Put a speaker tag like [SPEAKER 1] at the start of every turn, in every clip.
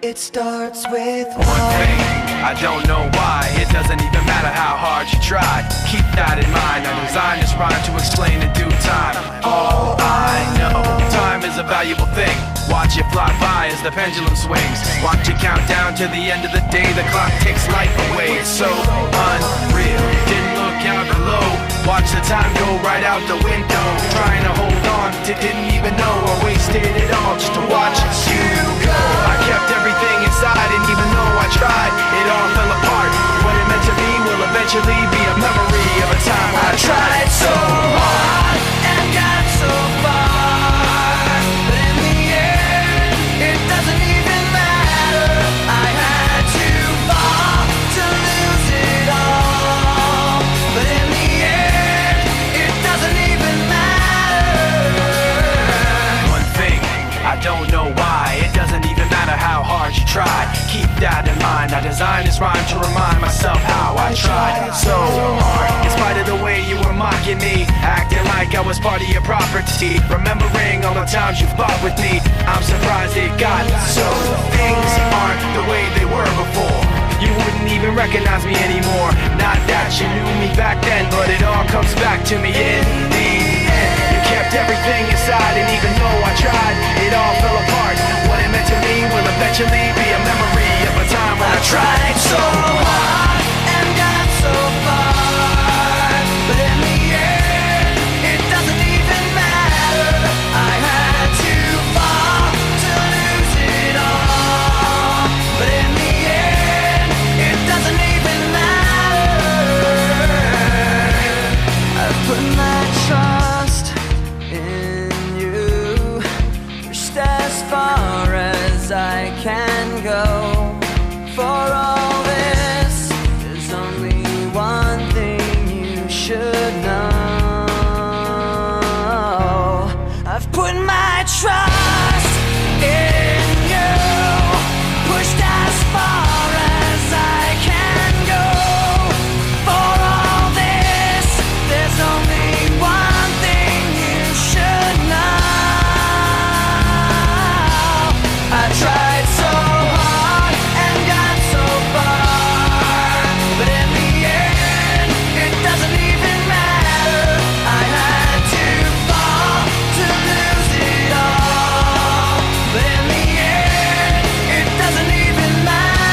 [SPEAKER 1] It starts with
[SPEAKER 2] one thing. I don't know why. It doesn't even matter how hard you try. Keep that in mind. I designed this rhyme to explain in due time. All I know, time is a valuable thing. Watch it fly by as the pendulum swings. Watch it count down to the end of the day. The clock takes life away. It's so unreal. Didn't look out below. Watch the time go right out the window. Trying to hold on to didn't even know I wasted it all just to watch you go. I kept everything inside, and even though I tried, it all fell apart. What it meant to be will eventually be a memory of a time when I tried so hard and got so far, but in the end, it doesn't even matter. I had to fall to lose it all, but in the end, it doesn't even matter. One thing, I don't know why. It doesn't even matter how hard you try. Keep that in mind. I designed this rhyme to remind myself how I tried so hard. In spite of the way you were mocking me, acting like I was part of your property, remembering all the times you fought with me, I'm surprised it got so. Things aren't the way they were before. You wouldn't even recognize me anymore. Not that you knew me back then, but it all comes back to me in the end. You kept everything inside, and even though I tried, it all fell apart. What it meant to me will eventually be a memory of a time when I tried so hard and got so far, but in the end, it doesn't even matter. I had to fall to lose it all, but in the end, it doesn't even matter. I've put my trust in you, pushed as far as I can go. For all this, there's only one thing you should know. I've put my trust in you, pushed as far as I can go. For all this, there's only one thing you should know. I tried so hard and got so far, but in the end, it doesn't even matter. I had to fall to lose it all, but in the end, it doesn't even matter.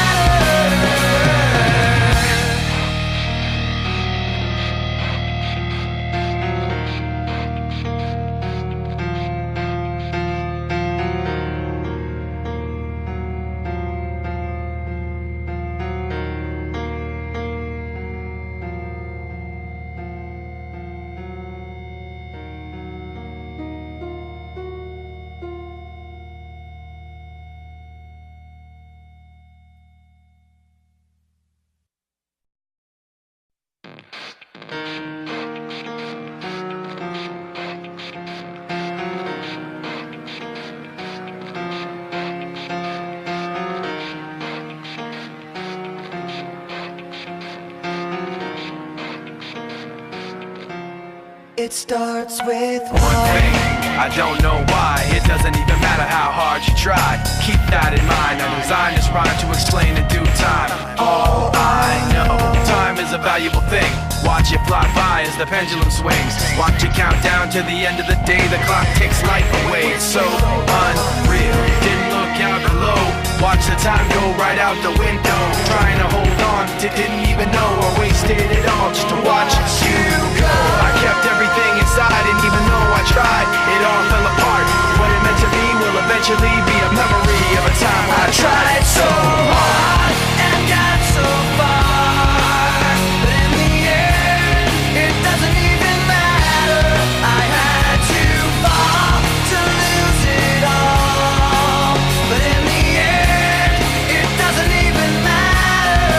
[SPEAKER 1] It starts with
[SPEAKER 2] one thing. I don't know why. It doesn't even matter how hard you try. Keep that in mind. I designed this rhyme to explain in due time. All I know, time is a valuable thing. Watch it fly by as the pendulum swings. Watch it count down to the end of the day. The clock takes life away. It's so unreal. Didn't look out below. Watch the time go right out the window. Trying to hold on to didn't even know I wasted it all just to watch you go. I kept everything inside, and even though I tried, it all fell apart. What it meant to be will eventually be a memory of a time when I tried so hard and got so far, but in the end, it doesn't even matter. I had to fall to lose it all, but in the end, it doesn't even matter.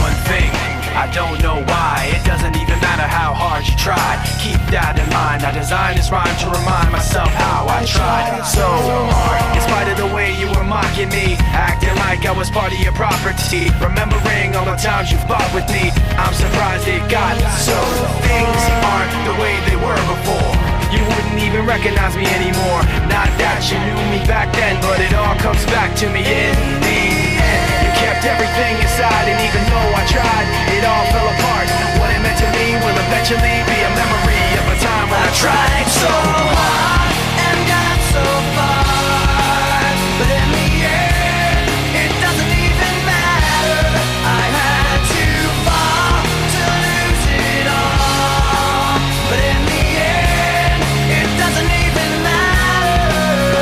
[SPEAKER 2] One thing, I don't know why. It doesn't even matter how hard you try. Keep that in mind. I designed this rhyme to remind myself how I tried so hard. In spite of the way you were mocking me, acting like I was part of your property, remembering all the times you fought with me, I'm surprised it got so. Things aren't the way they were before. You wouldn't even even recognize me anymore. Not that you knew me back then, but it all comes back to me in the end. You kept everything inside, and even though I tried, it all fell apart. What it meant to me will eventually be a memory of a time when I tried so hard and got so far, but in the end, it doesn't even matter. I had to fall to lose it all, but in the end, it doesn't even matter.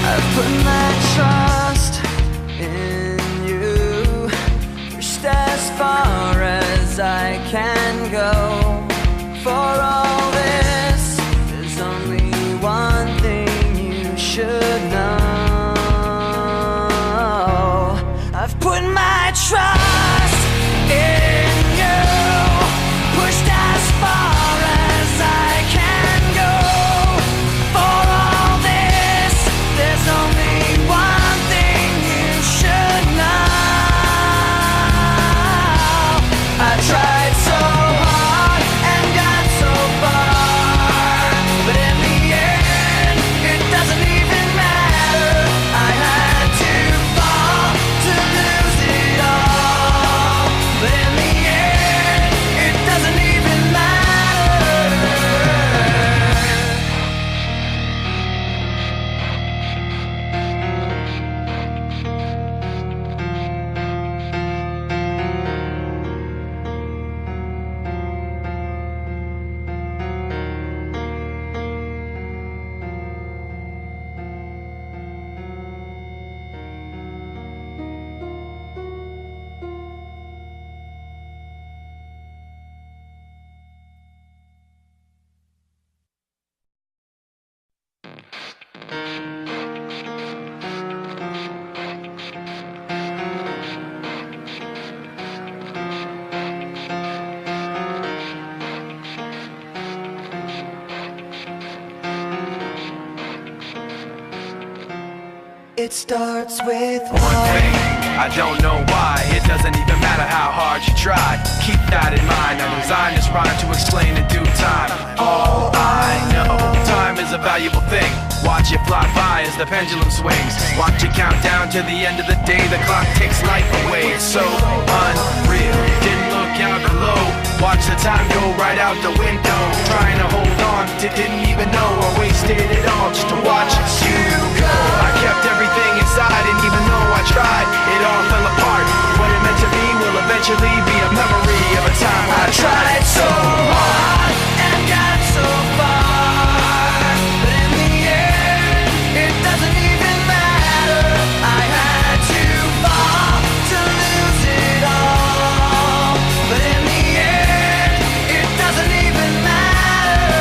[SPEAKER 2] I put my trust in you, pushed as far as I can go. For all this, there's only one thing you should know. I've put my trust in you, pushed as far as I can go. For all this, there's only one thing you should know. I tried so hard and got so far, but in the end, it doesn't even matter. I had to fall to lose it all, but in the end, it doesn't even matter.
[SPEAKER 1] It starts with
[SPEAKER 2] One thing, I don't know why. It doesn't even matter how hard you try. Keep that in mind. I designed this rhyme to explain in due time. All I know, time is a valuable thing. Watch it fly by as the pendulum swings. Watch it count down to the end of the day. The clock takes life away. It's so unreal. Didn't look out below. Watch the time go right out the window. Trying to hold on to didn't even know I wasted it all just to watch you go. I kept everything inside, and even though I tried, it all fell apart. What it meant to me will eventually be a memory of a time I tried so hard and got so far, but in the end, it doesn't even matter. I had to fall to lose it all, but in the end, it doesn't even matter.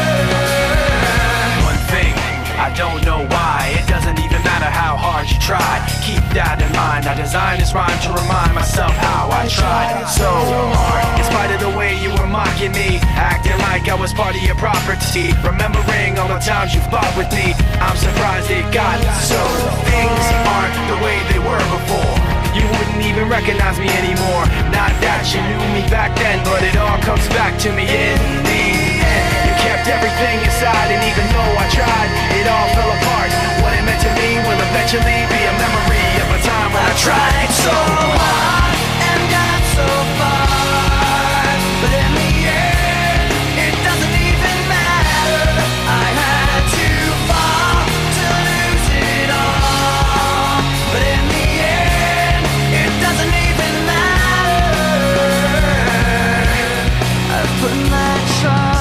[SPEAKER 2] One thing, I don't know why. It doesn't even matter how hard you try. Keep that in mind. I designed this rhyme to remind myself how I tried so hard. In spite of the way you were mocking me, acting like I was part of your property, remembering all the times you fought with me, I'm surprised it got so. Things aren't the way they were before. You wouldn't even recognize me anymore. Not that you knew me back then, but it all comes back to me in the end. You kept everything inside, and even though I tried, it all fell apart. What it meant to me will eventually be a memory of a time when I tried so hard and got so far, but in the end, it doesn't even matter. I had to fall to lose it all, but in the end, it doesn't even matter. I put my trust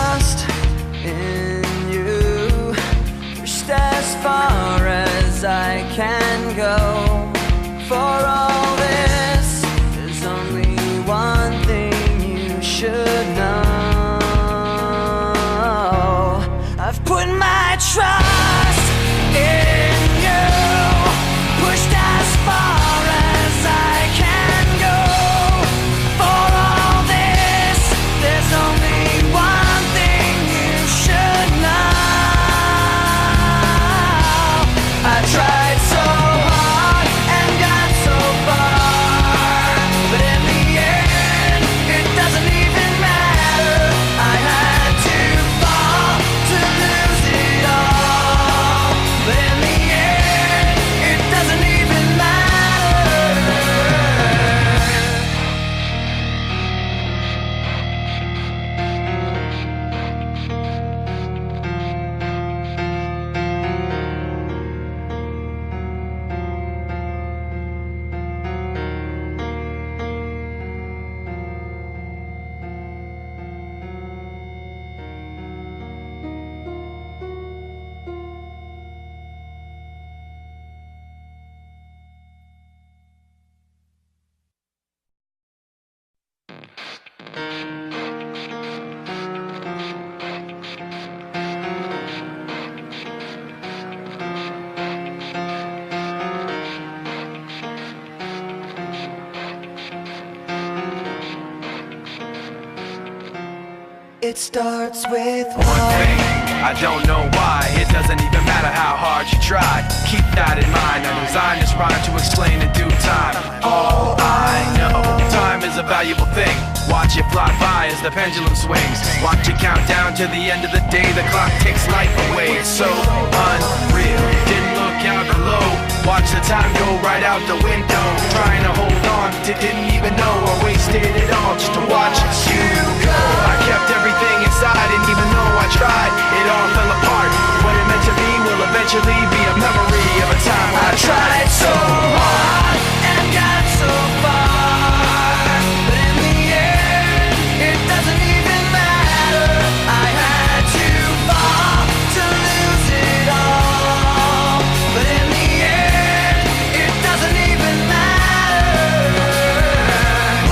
[SPEAKER 1] It starts with
[SPEAKER 2] one thing. I don't know why. It doesn't even matter how hard you try. Keep that in mind. I designed this rhyme to explain in due time. All I know, time is a valuable thing. Watch it fly by as the pendulum swings. Watch it count down to the end of the day. The clock takes life away. It's so unreal. Didn't look out below. Watch the time go right out the window. Trying to hold on to didn't even know I wasted it all just to watch you go. I kept everything inside, and even though I tried, it all fell apart. What it meant to be will eventually be a memory of a time I tried so hard and got so far, but in the end, it doesn't even matter. I had to fall to lose it all, but in the end, it doesn't even matter.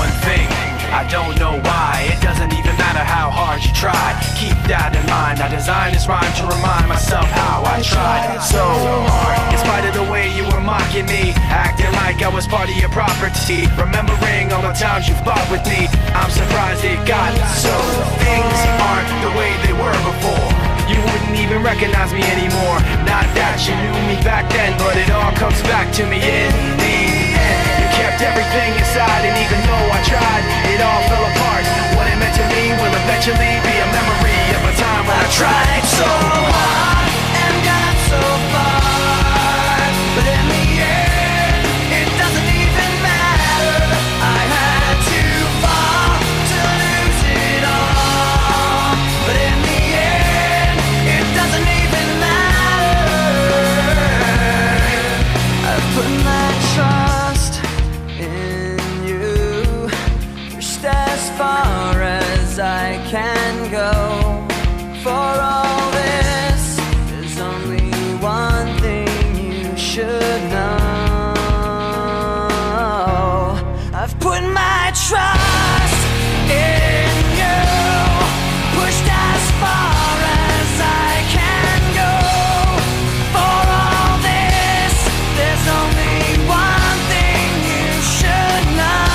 [SPEAKER 2] One thing, I don't know why. It doesn't even matter how hard you try. Keep that in mind. I designed this rhyme to remind myself how I tried so hard. In spite of the way you were mocking me, acting like I was part of your property, remembering all the times you fought with me, I'm surprised it got so. Things aren't the way they were before. You wouldn't even recognize me anymore. Not that you knew me back then, but it all comes back to me in the end. You kept everything inside, and even though I tried, it all fell apart. What it meant to me will eventually be a memory of a time when I tried so hard and got so far, but in the end, it doesn't even matter. I had to fall to lose it all, but in the end, it doesn't even matter. I've put my trust in you, pushed as far as I can go. For all this, there's only one thing you should know. I've put my trust in you, pushed as far as I can go. For all this, there's only one thing you should know.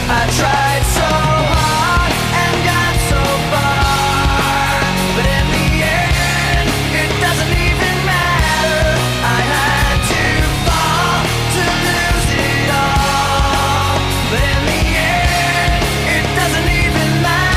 [SPEAKER 2] I tried so hard and got so far, but in the end, it doesn't even matter. I had to fall to lose it all, but in the end, it doesn't even matter.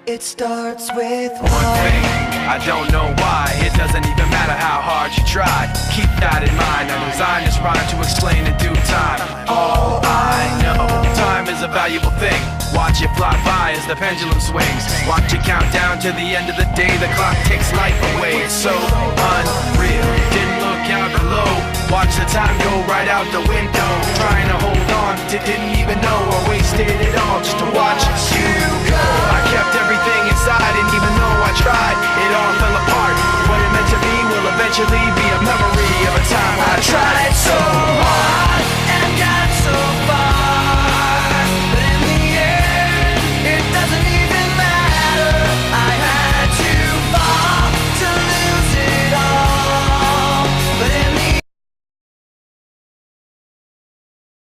[SPEAKER 1] It starts with
[SPEAKER 2] one thing. I don't know why. It doesn't even matter how hard you try. Keep that in mind. I designed this rhyme to explain in due time. All I know, time is a valuable thing. Watch it fly by as the pendulum swings. Watch it count down to the end of the day. The clock takes life away. It's so unreal. Didn't look out below. Watch the time go right out the window. Trying to hold on to didn't even know I wasted it all just to watch you go. I kept everything inside,